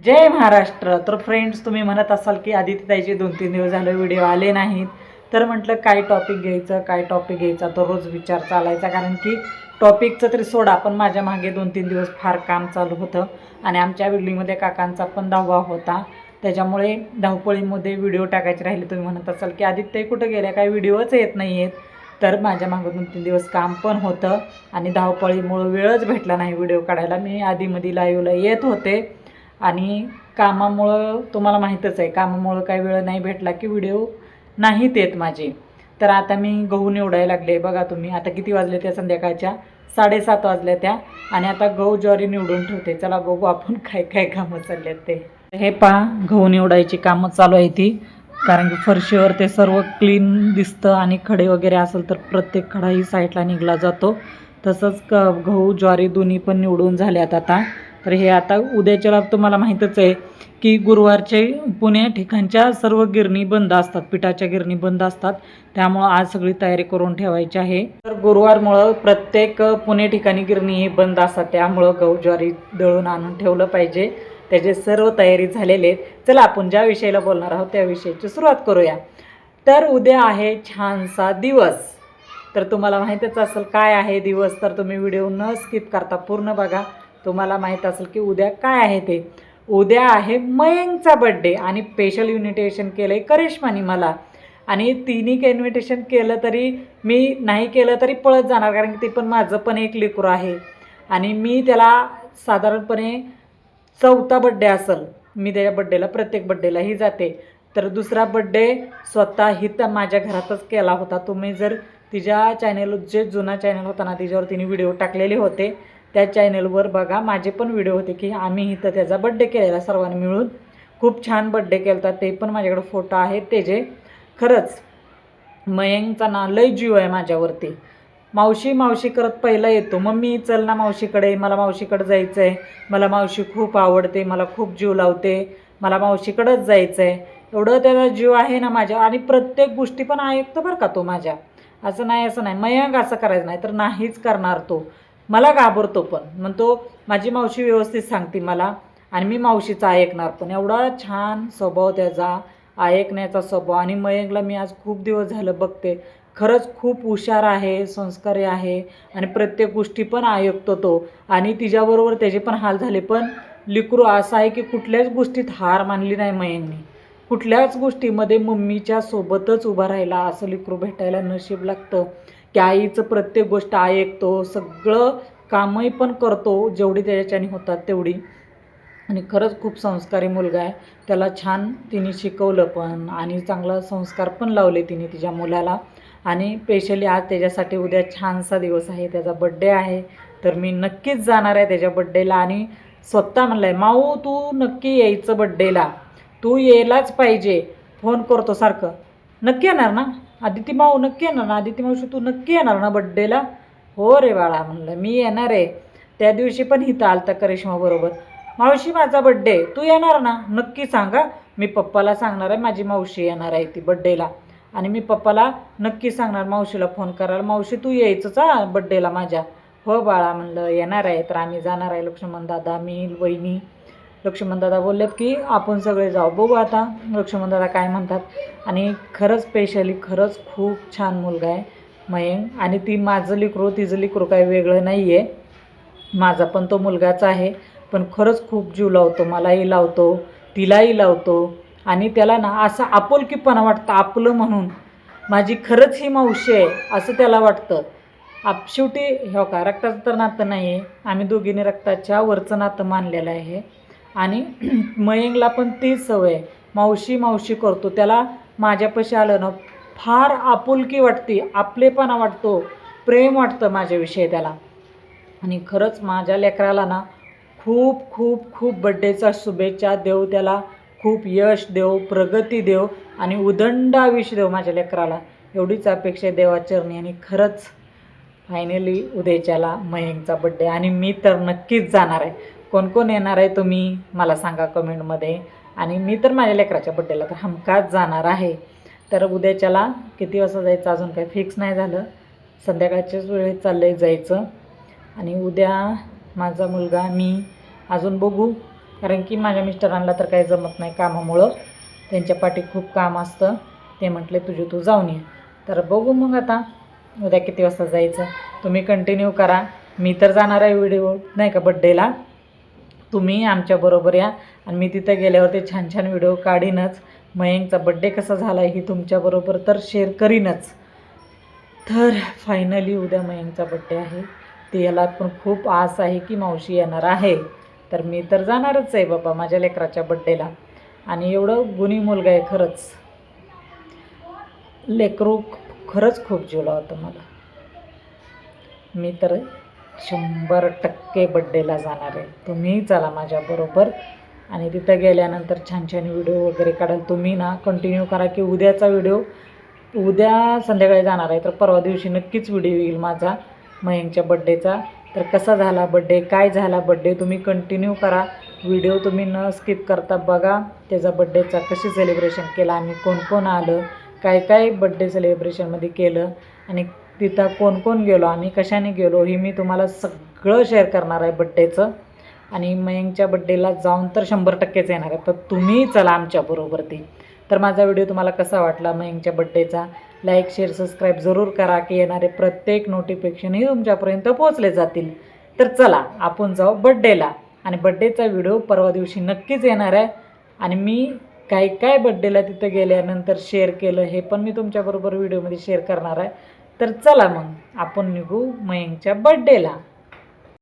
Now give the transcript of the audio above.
जय महाराष्ट्र. तर फ्रेंड्स, तुम्ही म्हणत असाल की आदित्यताईचे 2-3 दिवस झाले व्हिडिओ आले नाहीत. तर म्हटलं काय टॉपिक घ्यायचा तो रोज विचार चालायचा. कारण की टॉपिकचं तरी सोडा, पण माझ्या मागे 2-3 दिवस फार काम चालू होतं आणि आमच्या बिल्डिंगमध्ये काकांचा पण 10वा होता. त्याच्यामुळे धावपळीमध्ये व्हिडिओ टाकायचे राहिले. तुम्ही म्हणत असाल की आदित्यताई कुठं गेल्या, काही व्हिडिओच येत नाही आहेत. तर माझ्या मागं 2-3 दिवस काम पण होतं आणि धावपळीमुळं वेळच भेटला नाही व्हिडिओ काढायला. मी आधीमध्ये लाईव्हला येत होते आणि कामामुळं तुम्हाला माहीतच आहे, कामामुळं काही वेळ नाही भेटला की व्हिडिओ नाहीत येत माझे. तर आता मी गहू निवडायला लागले. बघा तुम्ही, आता किती वाजले त्या, संध्याकाळच्या 7:30 वाजल्या त्या. आणि आता गहू ज्वारी निवडून ठेवते. चला बघू आपण काय काय कामं चालले आहेत ते. हे पहा, गहू निवडायची कामं चालू आहे ती. कारण की फरशीवर ते सर्व क्लीन दिसतं आणि खडे वगैरे असेल तर प्रत्येक खडाही साईडला निघला जातो. तसंच गहू ज्वारी दोन्ही पण निवडून झाल्यात आता. तर हे आता उद्याच्या तुम्हाला माहीतच आहे की गुरुवारचे पुणे ठिकाणच्या सर्व गिरणी बंद असतात, पिठाच्या गिरणी बंद असतात. त्यामुळं आज सगळी तयारी करून ठेवायची आहे. तर गुरुवारमुळं प्रत्येक पुणे ठिकाणी गिरणी हे बंद असतात. त्यामुळं गहू ज्वारी दळून आणून ठेवलं पाहिजे. त्याचे सर्व तयारी झालेले आहेत. चला आपण ज्या विषयाला बोलणार आहोत त्या विषयाची सुरुवात करूया. तर उद्या आहे छानसा दिवस. तर तुम्हाला माहीतच असेल काय आहे दिवस. तर तुम्ही व्हिडिओ न स्किप करता पूर्ण बघा. तुम्हाला माहीत असेल की उद्या काय आहे ते. उद्या आहे मयंकचा बड्डे आणि स्पेशल इन्व्हिटेशन केलं आहे करिश्मानी मला. आणि तिने इन्व्हिटेशन केलं तरी, मी नाही केलं तरी पळत जाणार. कारण की ते पण माझं पण एक लेकरू आहे आणि मी त्याला साधारणपणे 4था बड्डे असेल. मी त्याच्या बड्डेला, प्रत्येक बड्डेलाही जाते. तर दुसरा बड्डे स्वतः तर माझ्या घरातच केला होता. तुम्ही जर तिच्या चॅनल, जे जुना चॅनल होता ना, तिच्यावर तिने व्हिडिओ टाकलेले होते, त्या चॅनलवर बघा, माझे पण व्हिडिओ होते की आम्ही इथं त्याचा बड्डे केलेला सर्वांनी मिळून. खूप छान बड्डे केला होता. ते पण माझ्याकडे फोटो आहेत त्याचे. खरंच मयंकचा ना लय जीव आहे माझ्यावरती. मावशी मावशी करत पहिला येतो, मम्मी चल ना मावशीकडे, मला मावशीकडे जायचं आहे, मला मावशी खूप आवडते, मला खूप जीव लावते, मला मावशीकडंच जायचं आहे. एवढं त्याचा जीव आहे ना माझ्या. आणि प्रत्येक गोष्टी पण ऐकतो बरं का तो माझ्या. असं नाही मयंक असं करायचं नाही तर नाहीच करणार तो. मला घाबरतो पण म्हणतो माझी मावशी व्यवस्थित सांगते मला आणि मी मावशीचा ऐकणार पण. एवढा छान स्वभाव त्याचा, ऐकण्याचा स्वभाव. आणि मयंकला मी आज खूप दिवस झालं बघते. खरंच खूप हुशार आहे, संस्कारी आहे आणि प्रत्येक गोष्टी पण ऐकतो तो. आणि तिच्याबरोबर त्याचे पण हाल झाले, पण लेकरू असं आहे की कुठल्याच गोष्टीत हार मानली नाही मयंकने. कुठल्याच गोष्टीमध्ये मम्मीच्या सोबतच उभा राहिला. असं लेकरू भेटायला नशीब लागतं की आईचं प्रत्येक गोष्ट ऐकतो, सगळं कामही पण करतो जेवढी त्याच्याने होतात तेवढी. आणि खरंच खूप संस्कारी मुलगा आहे. त्याला छान तिने शिकवलं पण आणि चांगला संस्कार पण लावले तिने तिच्या मुलाला. आणि स्पेशली आज त्याच्यासाठी उद्या छानसा दिवस आहे, त्याचा बड्डे आहे. तर मी नक्कीच जाणार आहे त्याच्या बड्डेला. आणि स्वतः म्हणलं आहे, माऊ तू नक्की यायचं बड्डेला, तू यायलाच पाहिजे, फोन करतो सारखं. नक्की येणार ना आदिती माऊ, नक्की येणार ना आदिती मावशी, तू नक्की येणार ना बड्डेला. हो रे बाळा म्हणलं, मी येणार आहे. त्या दिवशी पण इथं आलता करिश्माबरोबर. मावशी माझा बड्डे, तू येणार ना, नक्की सांगा. मी पप्पाला सांगणार आहे माझी मावशी येणार आहे ती बड्डेला. आणि मी पप्पाला नक्की सांगणार, मावशीला फोन करायला, मावशी तू यायचंच हा बड्डेला माझ्या. हो बाळा म्हणलं येणार आहे. तर आम्ही जाणार आहे, लक्ष्मण दादा, मी, वहिनी. लक्ष्मण दादा बोललेत की आपण सगळे जाऊ. बघू आता लक्ष्मण दादा काय म्हणतात. आणि खरंच स्पेशली खरंच खूप छान मुलगा आहे मयंक. आणि ती माझं लेकरू, तिचं लेकरू काही वेगळं नाही आहे. माझा पण तो मुलगाच आहे. पण खरंच खूप जीव लावतो, मलाही लावतो, तिलाही लावतो. आणि त्याला ना असं आपुलकीपणा वाटतं, आपलं म्हणून माझी खरंच ही मावशी आहे असं त्याला वाटतं. शेवटी हो का, रक्ताचं तर नातं नाही आहे, आम्ही दोघींनी रक्ताच्या वरचं नातं मानलेलं आहे. आणि मयंकला पण तीच सवय आहे, मावशी मावशी करतो. त्याला माझ्यापाशी आलं ना फार आपुलकी वाटते, आपलेपणा वाटतो, प्रेम वाटतं माझ्याविषयी त्याला. आणि खरंच माझ्या लेकराला ना खूप खूप खूप बड्डेचा शुभेच्छा. देव त्याला खूप यश देव, प्रगती देव आणि उदंड आयुष्य देव माझ्या लेकराला. एवढीच अपेक्षा आहे देवाचरणी. आणि खरंच फायनली उद्याच्याला मयंकचा बड्डे आणि मी तर नक्कीच जाणार आहे. कोण कोण येणार आहे तुम्ही मला सांगा कमेंटमध्ये. आणि मी तर माझ्या लेकराच्या बड्डेला तर हमखास जाणार आहे. तर उद्याच्याला किती वाजता जायचं अजून काही फिक्स नाही झालं, संध्याकाळच्याच वेळेत चाललं आहे जायचं. आणि उद्या माझा मुलगा, मी, अजून बघू कारण की माझ्या मिस्टरांना तर काही जमत नाही कामामुळं, त्यांच्या पाठी खूप काम असतं. ते म्हटले तुझी तू जाऊन ये. तर बघू मग आता उद्या किती वाजता जायचं. तुम्ही कंटिन्यू करा. मी तर जाणार आहे व्हिडिओ नाही का बड्डेला, तुम्ही आमच्याबरोबर या आणि मी तिथं गेल्यावर ते छान छान व्हिडिओ काढीनच. मयंकचा बड्डे कसा झाला आहे ही तुमच्याबरोबर तर शेअर करीनच. तर फायनली उद्या मयंकचा बड्डे आहे. त्याला पण खूप आस आहे की मावशी येणार आहे. तर मी तर जाणारच आहे बाबा माझ्या लेकराच्या बड्डेला. आणि एवढं गुणी मुलगा आहे खरंच. लेकरू खरंच खूप जीवला होतं मला. मी तर 100% बड्डेला जाणार आहे. तुम्ही चला माझ्याबरोबर आणि तिथं गेल्यानंतर छान छान व्हिडिओ वगैरे काढाल. तुम्ही ना कंटिन्यू करा की उद्याचा व्हिडिओ उद्या संध्याकाळी जाणार आहे तर परवा दिवशी नक्कीच व्हिडिओ येईल माझा मयंकच्या बड्डेचा. तर कसा झाला बड्डे, काय झाला बड्डे, तुम्ही कंटिन्यू करा व्हिडिओ. तुम्ही न स्किप करता बघा त्याचा बड्डेचा कशी सेलिब्रेशन केला आम्ही, कोण कोण आलं, काय काय बड्डे सेलिब्रेशनमध्ये केलं आणि तिथं कोण कोण गेलो, आम्ही कशाने गेलो, ही मी तुम्हाला सगळं शेअर करणार आहे बड्डेचं. आणि मयंकच्या बड्डेला जाऊन तर 100%च येणार आहे. तर तुम्ही चला आमच्याबरोबर ती. तर माझा व्हिडिओ तुम्हाला कसा वाटला मयंकच्या बड्डेचा, लाईक शेअर सबस्क्राईब जरूर करा की येणारे प्रत्येक नोटिफिकेशनही तुमच्यापर्यंत पोहोचले जातील. तर चला आपण जाऊ बड्डेला आणि बड्डेचा व्हिडिओ परवा दिवशी नक्कीच येणार आहे. आणि मी काय काय बड्डेला तिथं गेल्यानंतर शेअर केलं हे पण मी तुमच्याबरोबर व्हिडिओमध्ये शेअर करणार आहे. तर चला मग आपण निघू मयंकच्या बड्डेला.